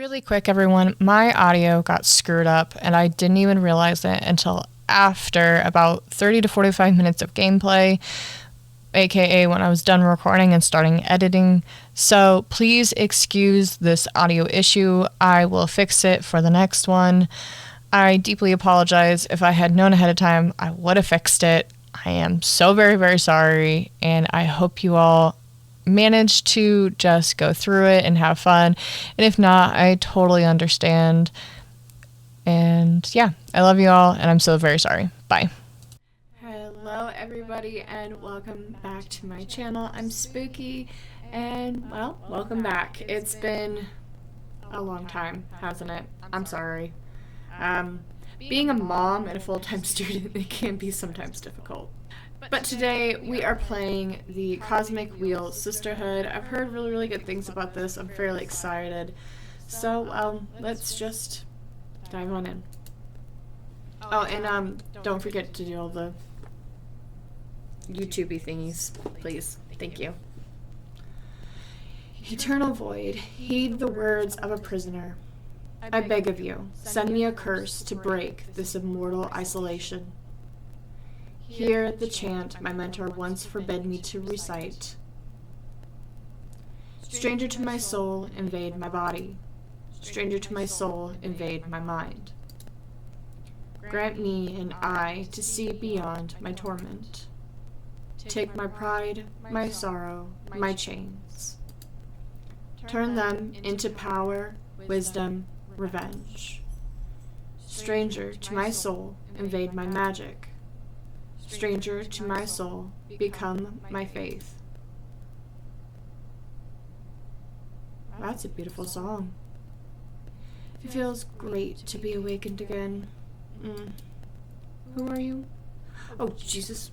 Really quick, everyone, my audio got screwed up and I didn't even realize it until after about 30 to 45 minutes of gameplay, aka when I was done recording and starting editing. So please excuse this audio issue. I will fix it for the next one. I deeply apologize. If I had known ahead of time, I would have fixed it. I am so very, very sorry, and I hope you all manage to just go through it and have fun. And if not, I totally understand. And yeah, I love you all, and I'm so very sorry. Bye. Hello everybody and welcome back to my channel. I'm Spooky and well, welcome back. It's been a long time, hasn't it? I'm sorry. Being a mom and a full-time student, it can be sometimes difficult. But today we are playing the Cosmic Wheel Sisterhood. I've heard really, really good things about this. I'm fairly excited. So, let's just dive on in. Oh, and don't forget to do all the YouTube-y thingies, please. Thank you. Eternal Void, heed the words of a prisoner. I beg of you, send me a curse to break this immortal isolation. Hear the chant my mentor once forbid me to recite. Stranger to my soul, invade my body. Stranger to my soul, invade my mind. Grant me an eye to see beyond my torment. Take my pride, my sorrow, my chains. Turn them into power, wisdom, revenge. Stranger to my soul, invade my magic. Stranger to my soul, become my faith. That's a beautiful song. It feels great to be awakened again. Who are you? Oh, Jesus.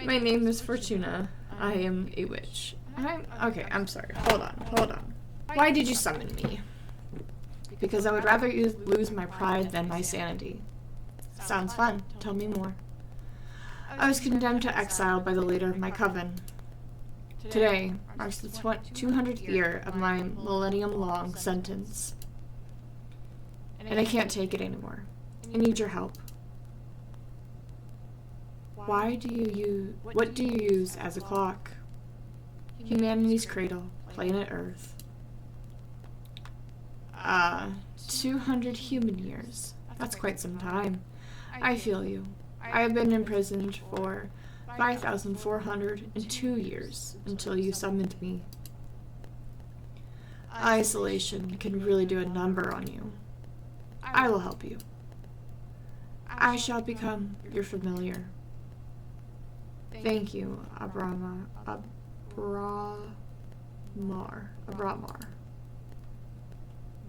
My name is Fortuna. I am a witch. Okay, I'm sorry. Hold on. Why did you summon me? Because I would rather lose my pride than my sanity. Sounds fun. Tell me more. I was condemned to exile by the leader of my coven. Today marks the 200th year of my millennium-long sentence. And I can't take it anymore. I need your help. What do you use as a clock? Humanity's cradle, planet Earth. 200 human years. That's quite some time. I feel you. I have been imprisoned for 5,402 years until you summoned me. Isolation can really do a number on you. I will help you. I shall become your familiar. Thank you, Abramar.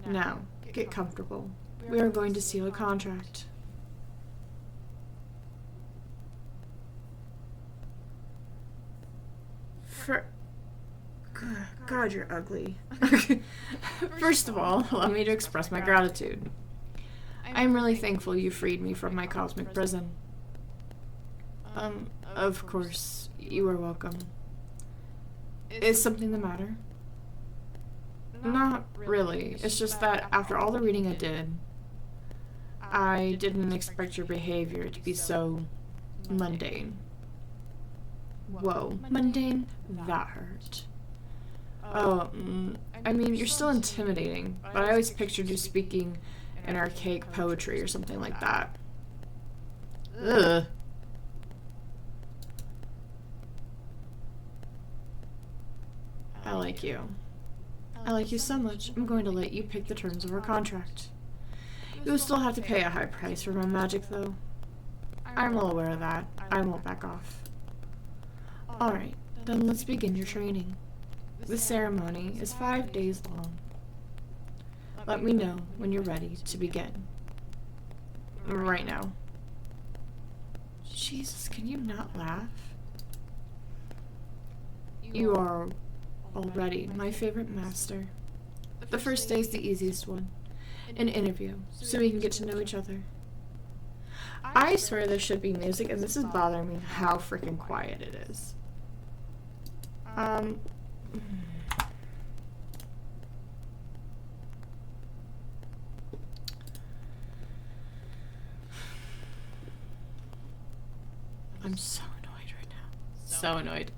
Now, get comfortable. We are going to seal a contract. God, you're ugly. First of all, allow me to express my gratitude. I am really thankful you freed me from my cosmic prison. Of course, you are welcome. Is something the matter? Not really. It's just that after all the reading I did, I didn't expect your behavior to be so mundane. Whoa, mundane? That hurt. Oh, I mean, you're still intimidating, but I always pictured you speaking in archaic poetry or something like that. Ugh. I like you. I like you so much, I'm going to let you pick the terms of our contract. You will still have to pay a high price for my magic, though. I'm well aware of that. I won't back off. Alright, then let's begin your training. The ceremony is 5 days long. Let me know when you're ready to begin. Right now. Jesus, can you not laugh? You are already my favorite master. The first day is the easiest one. An interview, so we can get to know each other. I swear there should be music, and this is bothering me how freaking quiet it is. I'm so annoyed right now. So annoyed.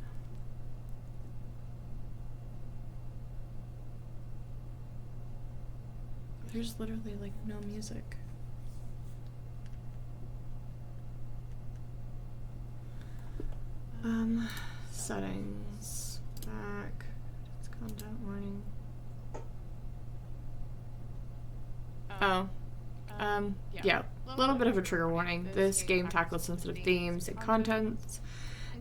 There's literally like no music. Settings. Back. It's content warning. Yeah. A little bit of a trigger warning. This game tackles sensitive themes and contents,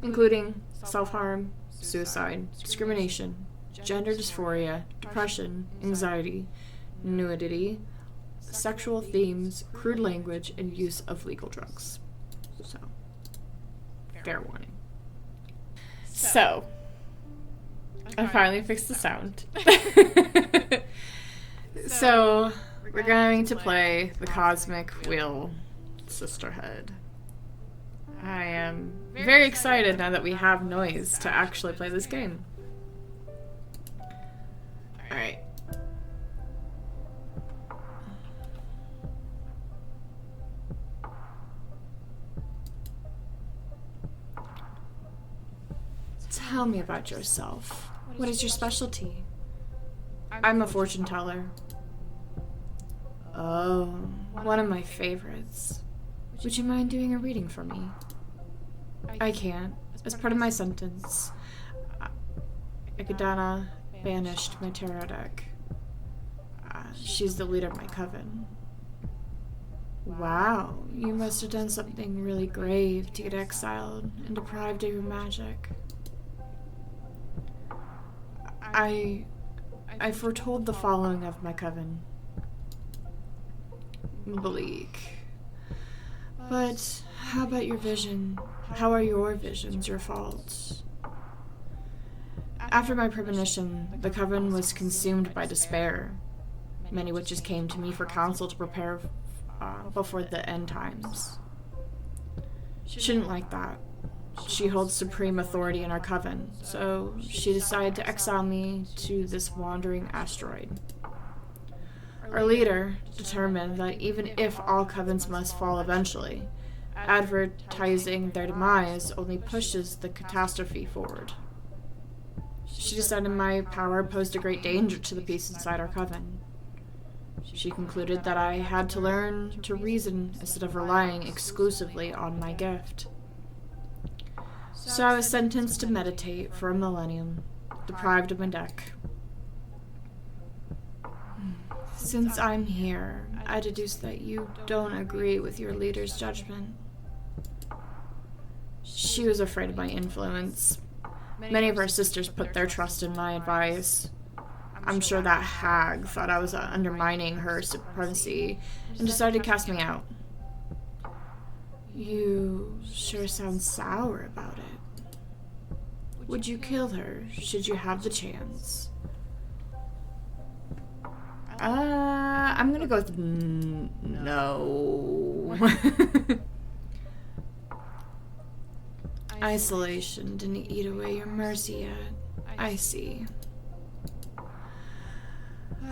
including self-harm, suicide, discrimination, gender dysphoria, depression, anxiety, nudity, sexual themes, crude language, and use of legal drugs. So, fair warning. So, I finally fixed the sound. So, we're going to play the Cosmic Wheel Sisterhood. I am very excited now that we have noise to actually play this game. Alright. Tell me about yourself. What is your specialty? I'm a fortune teller. Oh, one of my favorites. Would you mind doing a reading for me? I can't. As part of my sentence, Ikadana banished my tarot deck. She's the leader of my coven. Wow, you must have done something really grave to get exiled and deprived of your magic. I foretold the following of my coven. Bleak. But how about your vision? How are your visions your faults? After my premonition, the coven was consumed by despair. Many witches came to me for counsel to prepare before the end times. She didn't like that. She holds supreme authority in our coven, so she decided to exile me to this wandering asteroid. Our leader determined that even if all covens must fall eventually, advertising their demise only pushes the catastrophe forward. She decided my power posed a great danger to the peace inside our coven. She concluded that I had to learn to reason instead of relying exclusively on my gift. So I was sentenced to meditate for a millennium, deprived of my deck. Since I'm here, I deduce that you don't agree with your leader's judgment. She was afraid of my influence. Many of our sisters put their trust in my advice. I'm sure that hag thought I was undermining her supremacy and decided to cast me out. You sure sound sour about it. Would you kill her, should you have the chance? I'm gonna go with no. Isolation didn't eat away your mercy yet. I see.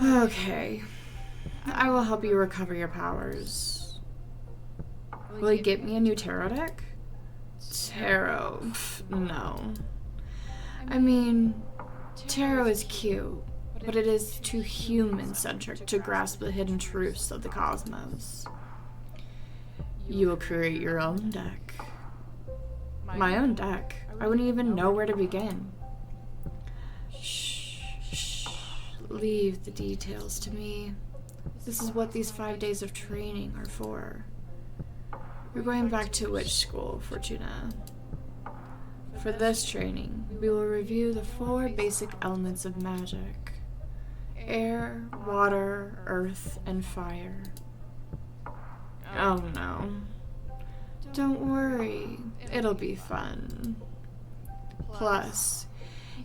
Okay. I will help you recover your powers. Will you get me a new tarot deck? Tarot? Pff, no. I mean, tarot is cute, but it is too human-centric to grasp the hidden truths of the cosmos. You will create your own deck. My own deck? I wouldn't even know where to begin. Shh, shh. Leave the details to me. This is what these 5 days of training are for. We're going back to witch school, Fortuna. For this training, we will review the 4 basic elements of magic: air, water, earth, and fire. Oh no. Don't worry, it'll be fun. Plus,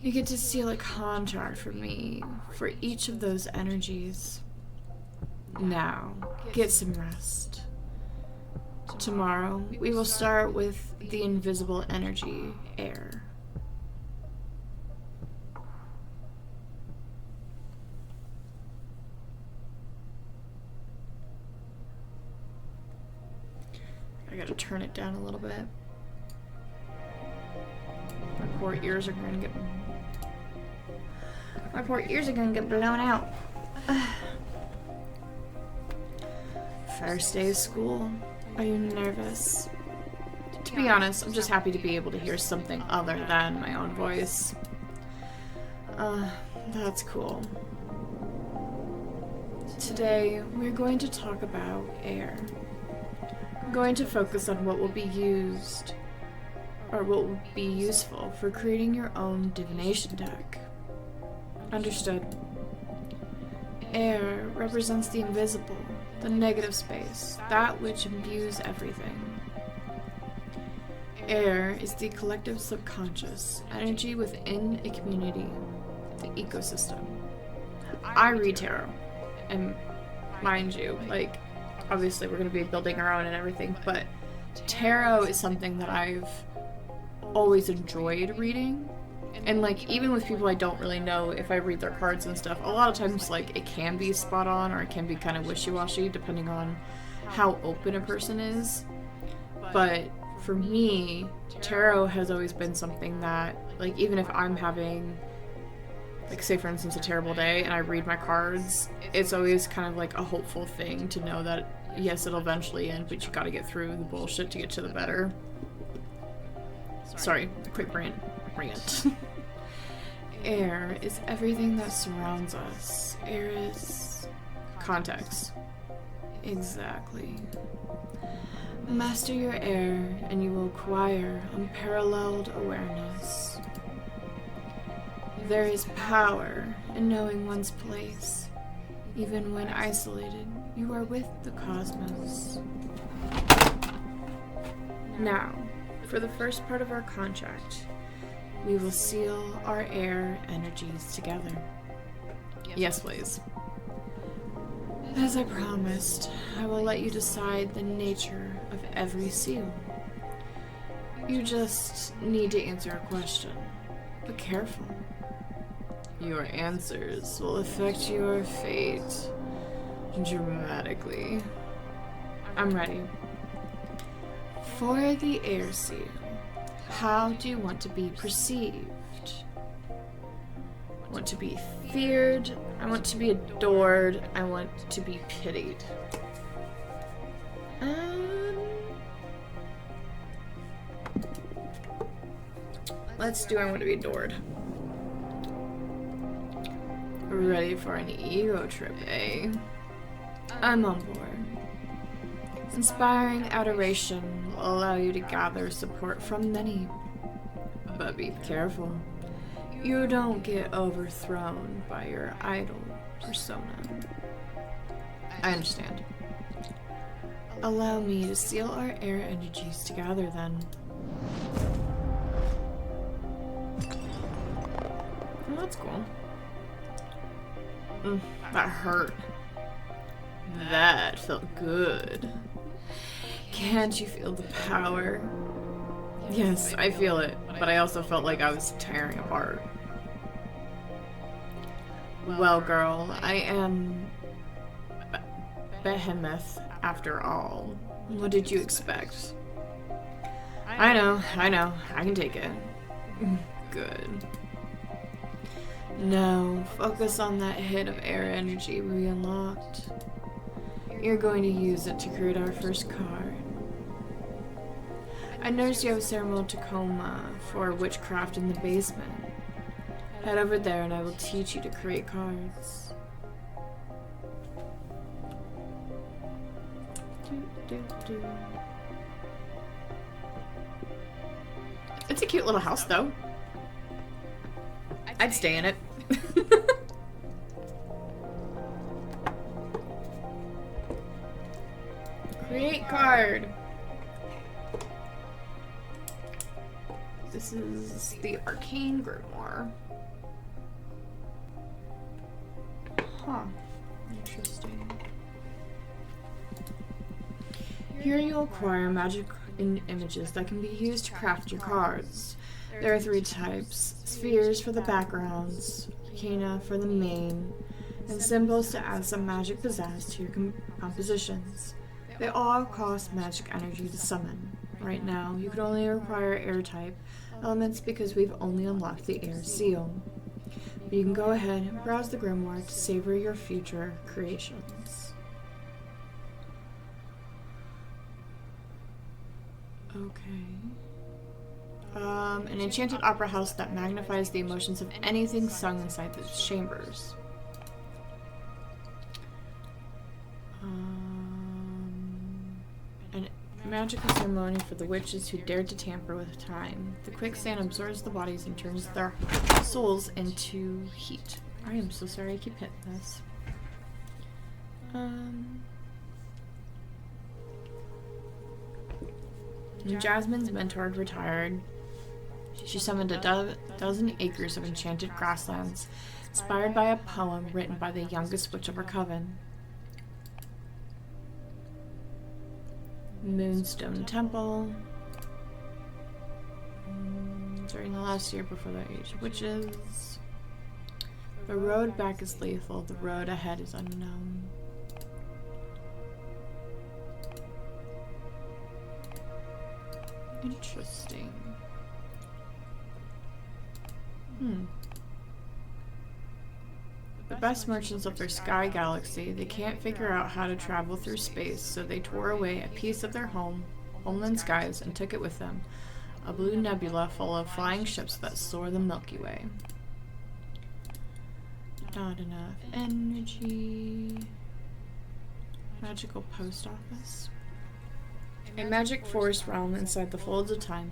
you get to seal a contract from me for each of those energies. Now, get some rest. Tomorrow, we will start with the invisible energy, air. I gotta turn it down a little bit. poor ears are gonna get... My poor ears are gonna get blown out. First day of school. Are you nervous? To be honest, I'm just happy to be able to hear something other than my own voice. That's cool. Today, we're going to talk about air. I'm going to focus on what will be used, or what will be useful for creating your own divination deck. Understood. Air represents the invisible, the negative space, that which imbues everything. Air is the collective subconscious energy within a community, the ecosystem. I read tarot, and mind you, like, obviously we're going to be building our own and everything, but tarot is something that I've always enjoyed reading. And, like, even with people I don't really know, if I read their cards and stuff, a lot of times, like, it can be spot on or it can be kind of wishy-washy depending on how open a person is. But for me, tarot has always been something that, like, even if I'm having, like, say for instance a terrible day and I read my cards, it's always kind of like a hopeful thing to know that, yes, it'll eventually end, but you gotta get through the bullshit to get to the better. Sorry, quick rant. Air is everything that surrounds us. Air is context. Exactly. Master your air and you will acquire unparalleled awareness. There is power in knowing one's place. Even when isolated, you are with the cosmos. Now, for the first part of our contract, we will seal our air energies together. Yes, please. As I promised, I will let you decide the nature of every seal. You just need to answer a question. But careful. Your answers will affect your fate dramatically. I'm ready. For the air seal, how do you want to be perceived? I want to be feared. I want to be adored. I want to be pitied. Let's do I want to be adored. Ready for an ego trip, eh? I'm on board. Inspiring adoration will allow you to gather support from many. But be careful. You don't get overthrown by your idol persona. I understand. Allow me to seal our air energies together then. Oh, that's cool. That hurt. That felt good. Can't you feel the power? Yes, I feel it, but I also felt like I was tearing apart. Well, girl, I am Behemoth after all. What did you expect? I know, I can take it. Good. Now, focus on that hit of air energy we unlocked. You're going to use it to create our first card. I noticed you have a ceremonial Tacoma for witchcraft in the basement. Head over there and I will teach you to create cards. It's a cute little house though. I'd stay in it. Create card. This is the Arcane Grimoire. Huh. Interesting. Here you'll acquire magic in images that can be used to craft your cards. There are 3 types: spheres for the backgrounds, arcana for the main, and symbols to add some magic pizzazz to your compositions. They all cost magic energy to summon. Right now, you can only require air type, elements because we've only unlocked the air seal. You can go ahead and browse the grimoire to savor your future creations. Okay. An enchanted opera house that magnifies the emotions of anything sung inside its chambers. An magical ceremony for the witches who dared to tamper with time. The quicksand absorbs the bodies and turns their souls into heat. I am so sorry I keep hitting this. Jasmine's mentor had retired. She summoned a dozen acres of enchanted grasslands, inspired by a poem written by the youngest witch of her coven. Moonstone Temple. During the last year before the Age of Witches. The road back is lethal, the road ahead is unknown. Interesting. The best merchants of their sky galaxy, they can't figure out how to travel through space, so they tore away a piece of their homeland skies and took it with them. A blue nebula full of flying ships that soar the Milky Way. Not enough energy. Magical post office. A magic forest realm inside the folds of time,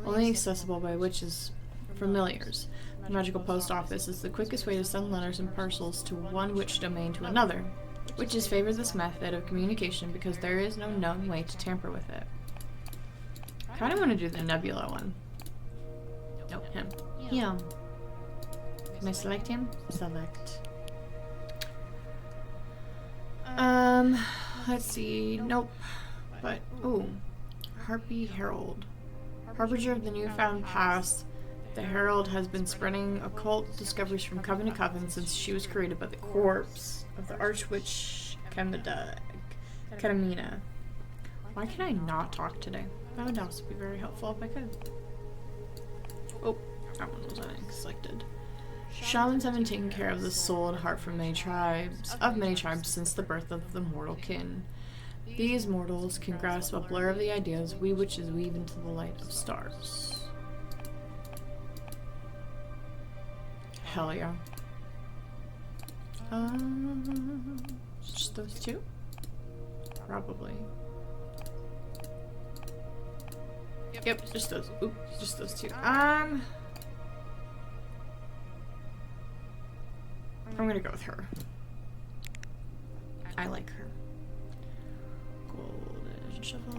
only accessible by witches' familiars. The magical post office is the quickest way to send letters and parcels to one witch domain to another. Witches favor this method of communication because there is no known way to tamper with it. I kind of want to do the nebula one. Nope, him. Him. Can I select him? Select. Let's see. Nope. But, ooh. Harpy Herald. Harbinger of the newfound past, the Herald has been spreading occult discoveries from coven to coven since she was created by the corpse of the Archwitch Katamina. Why can I not talk today? That would also be very helpful if I could. Oh, that one was unselected. Shamans have been taking care of the soul and heart from many tribes since the birth of the mortal kin. These mortals can grasp a blur of the ideas we witches weave into the light of stars. Hell yeah. Just those two? Probably. Yep, just those. Oop, just those two. I'm gonna go with her. I like her. Golden shovel.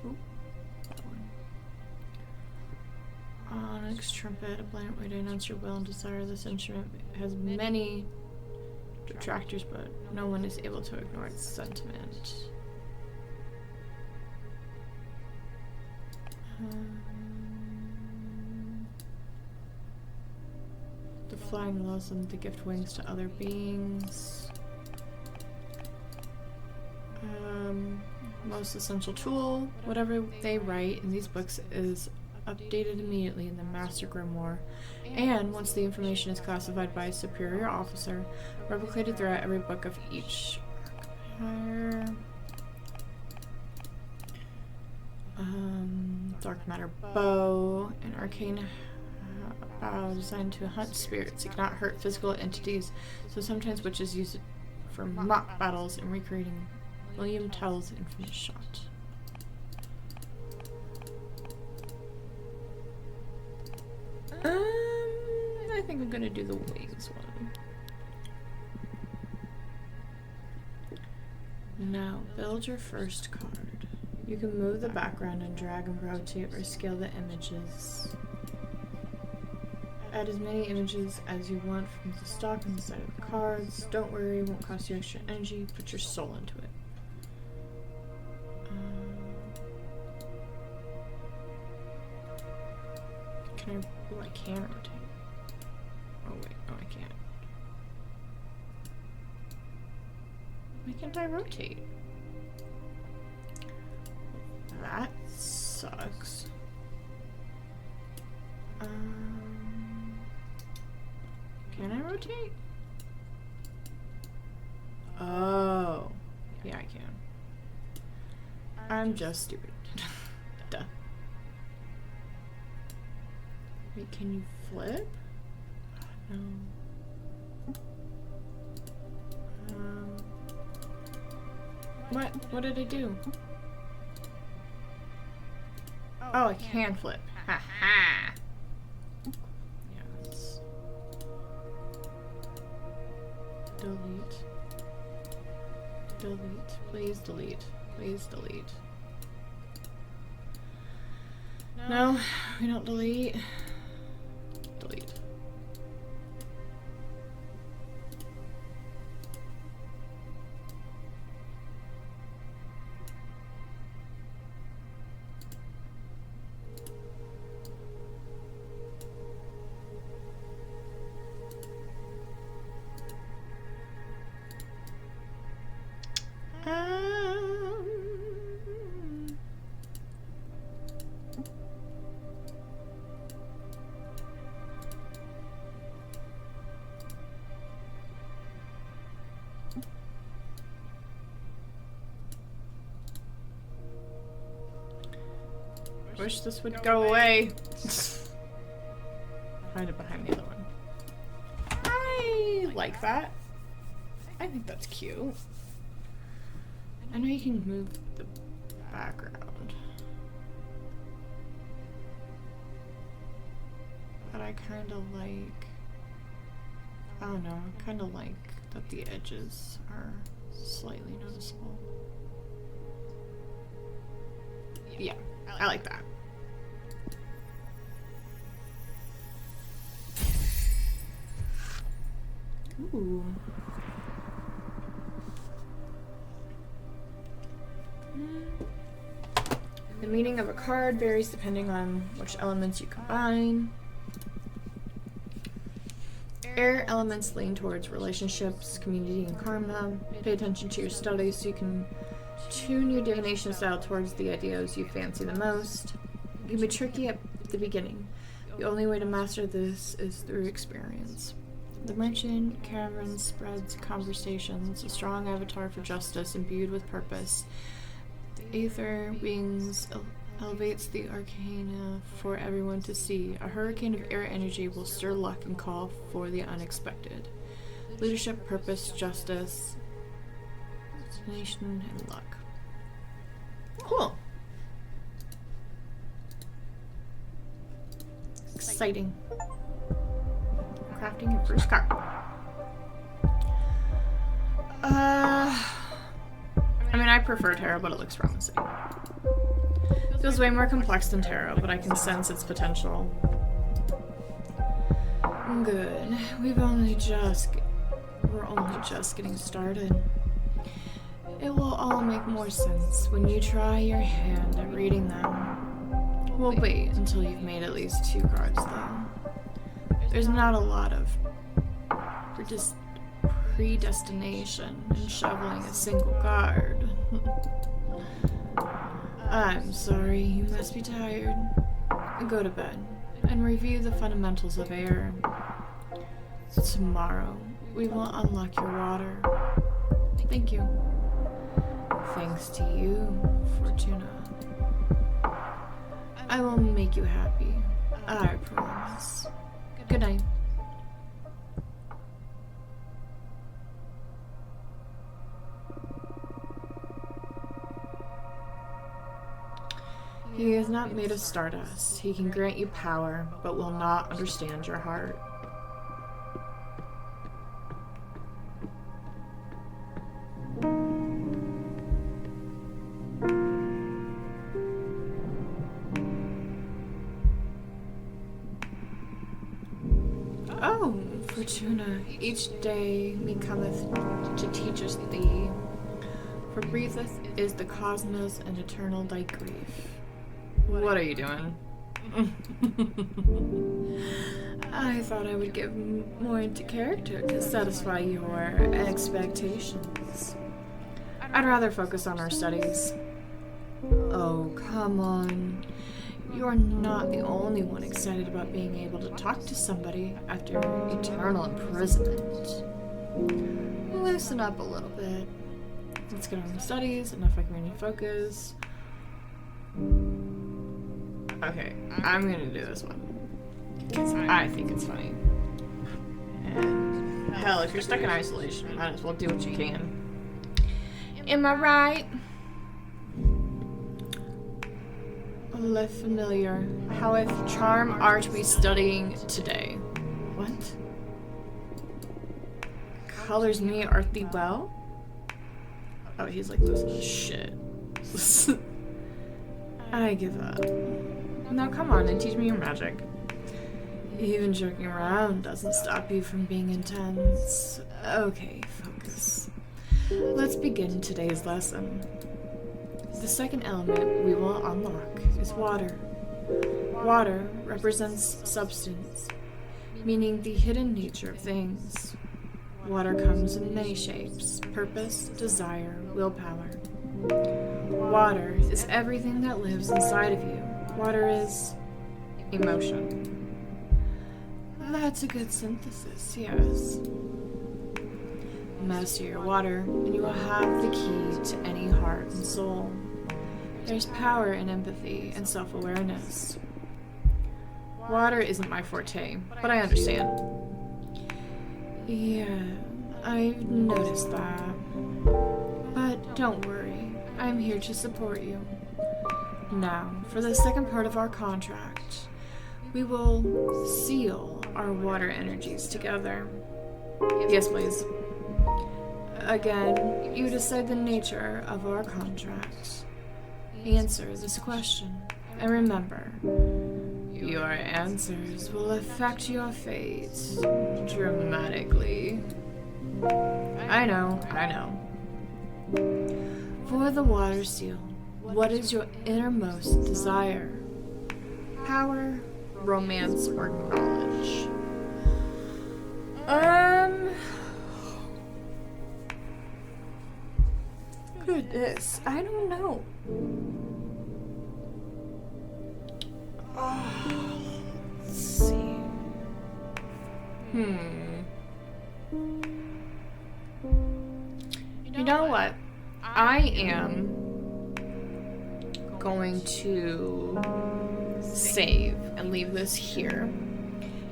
Oop, that one. Onyx trumpet, a blunt way to announce your will and desire. This instrument has many detractors, but no one is able to ignore its sentiment. The flying allows them to gift wings to other beings. Most essential tool. Whatever they write in these books is updated immediately in the Master Grimoire, and once the information is classified by a superior officer, replicated throughout every book of each archive. Dark matter bow, an arcane bow designed to hunt spirits. It cannot hurt physical entities, so sometimes witches use it for mock battles and recreating William Tell's infamous shot. I think I'm gonna do the wings one. Now, build your first card. You can move the background and drag and rotate or scale the images. Add as many images as you want from the stock on the side of the cards. Don't worry, it won't cost you extra energy. Put your soul into it. Can I? Oh, I can rotate. Oh wait, no, I can't. Why can't I rotate? That sucks. Oh. Yeah, I can. I'm just stupid. Duh. Wait, can you flip? No. What did I do? Oh, I can flip. Ha ha. Yes. Delete. Delete. Please delete. Please delete. No, we don't delete. Delete. Wish this would go away. Hide it behind the other one. I like that. I think that's cute. I know you can move the background. But I kind of like... I don't know, I kind of like that the edges are slightly noticeable. Yeah, I like that. Ooh. The meaning of a card varies depending on which elements you combine. Air elements lean towards relationships, community, and karma. Pay attention to your studies so you can tune your divination style towards the ideas you fancy the most. It can be tricky at the beginning. The only way to master this is through experience. The merchant caravan spreads conversations, a strong avatar for justice imbued with purpose. The Aether Wings elevates the arcana for everyone to see. A hurricane of air energy will stir luck and call for the unexpected. Leadership, purpose, justice, destination, and luck. Cool. Exciting. Crafting your first card. I mean, I prefer tarot, but it looks promising. Feels way more complex than tarot, but I can sense its potential. Good. We're only just getting started. It will all make more sense when you try your hand at reading them. We'll wait until you've made at least 2 cards, though. There's not a lot of predestination in shoveling a single card. I'm sorry, you must be tired. Go to bed and review the fundamentals of air. Tomorrow, we will unlock your water. Thank you. Thanks to you, Fortuna. I will make you happy. I promise. Good night. He is not made of stardust. He can grant you power, but will not understand your heart. Oh, Fortuna, each day me cometh to teach us thee. For breatheth is the cosmos and eternal thy grief. What are you doing? I thought I would get more into character to satisfy your expectations. I'd rather focus on our studies. Oh, come on. You're not the only one excited about being able to talk to somebody after eternal imprisonment. loosen up a little bit. Let's get on the studies, enough I can really focus. Okay, I'm gonna do this one. Because I think it's funny. And hell, if you're stuck in isolation, you might as well do what you can. Am I right? Le familiar. How if charm art we studying today? What? Colors me art thee well? Oh, he's like, this is shit. I give up. Now come on and teach me your magic. Even joking around doesn't stop you from being intense. Okay, focus. Let's begin today's lesson. The second element we will unlock is water. Water represents substance, meaning the hidden nature of things. Water comes in many shapes: purpose, desire, willpower. Water is everything that lives inside of you. Water is emotion. That's a good synthesis, yes. Master your water, and you will have the key to any heart and soul. There's power in empathy and self-awareness. Water isn't my forte, but I understand. Yeah, I've noticed that. But don't worry, I'm here to support you. Now, for the second part of our contract, we will seal our water energies together. Yes, please. Again, you decide the nature of our contract. Answer this question, and remember, your answers will affect your fate dramatically. I know. For the water seal, what is your innermost desire? Power, romance, or knowledge? Goodness, I don't know. Let's see. You know what? I am going to save and leave this here.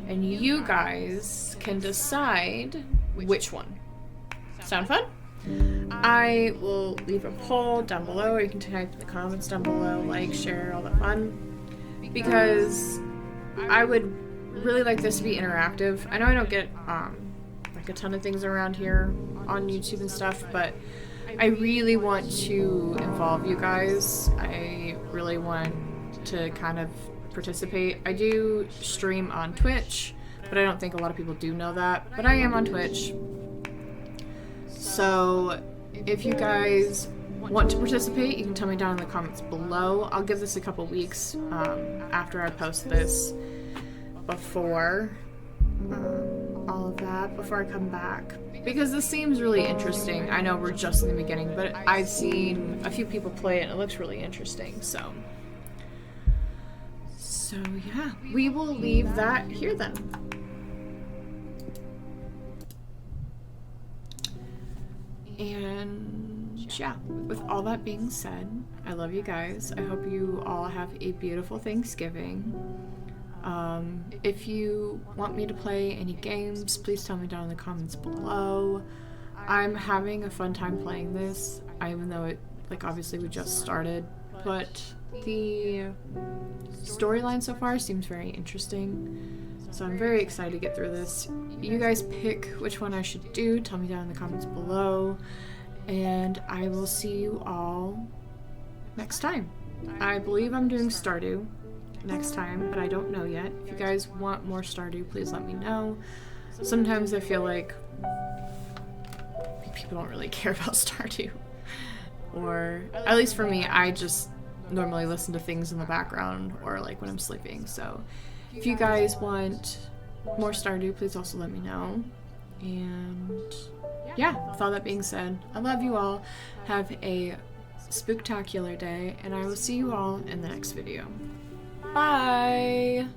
And you guys can decide which one. Sound fun? I will leave a poll down below, or you can type in the comments down below, like, share, all that fun. Because I would really like this to be interactive. I know I don't get like a ton of things around here on YouTube and stuff, but I really want to involve you guys. I really want to kind of participate. I do stream on Twitch, but I don't think a lot of people do know that. But I am on Twitch. So if you guys want to participate, you can tell me down in the comments below. I'll give this a couple weeks after I post this, before all of that, before I come back, because this seems really interesting. I know we're just in the beginning, but I've seen a few people play it and it looks really interesting. So yeah, we will leave that here then. And yeah, with all that being said, I love you guys. I hope you all have a beautiful Thanksgiving. If you want me to play any games, please tell me down in the comments below. I'm having a fun time playing this, even though it, like, obviously we just started, but the storyline so far seems very interesting, so I'm very excited to get through this. You guys pick which one I should do, tell me down in the comments below, and I will see you all next time. I believe I'm doing Stardew next time, but I don't know yet. If you guys want more Stardew, please let me know. Sometimes I feel like people don't really care about Stardew, or at least for me, I just normally listen to things in the background or like when I'm sleeping. So if you guys want more Stardew, please also let me know. And yeah, with all that being said, I love you all. Have a spooktacular day, and I will see you all in the next video. Bye!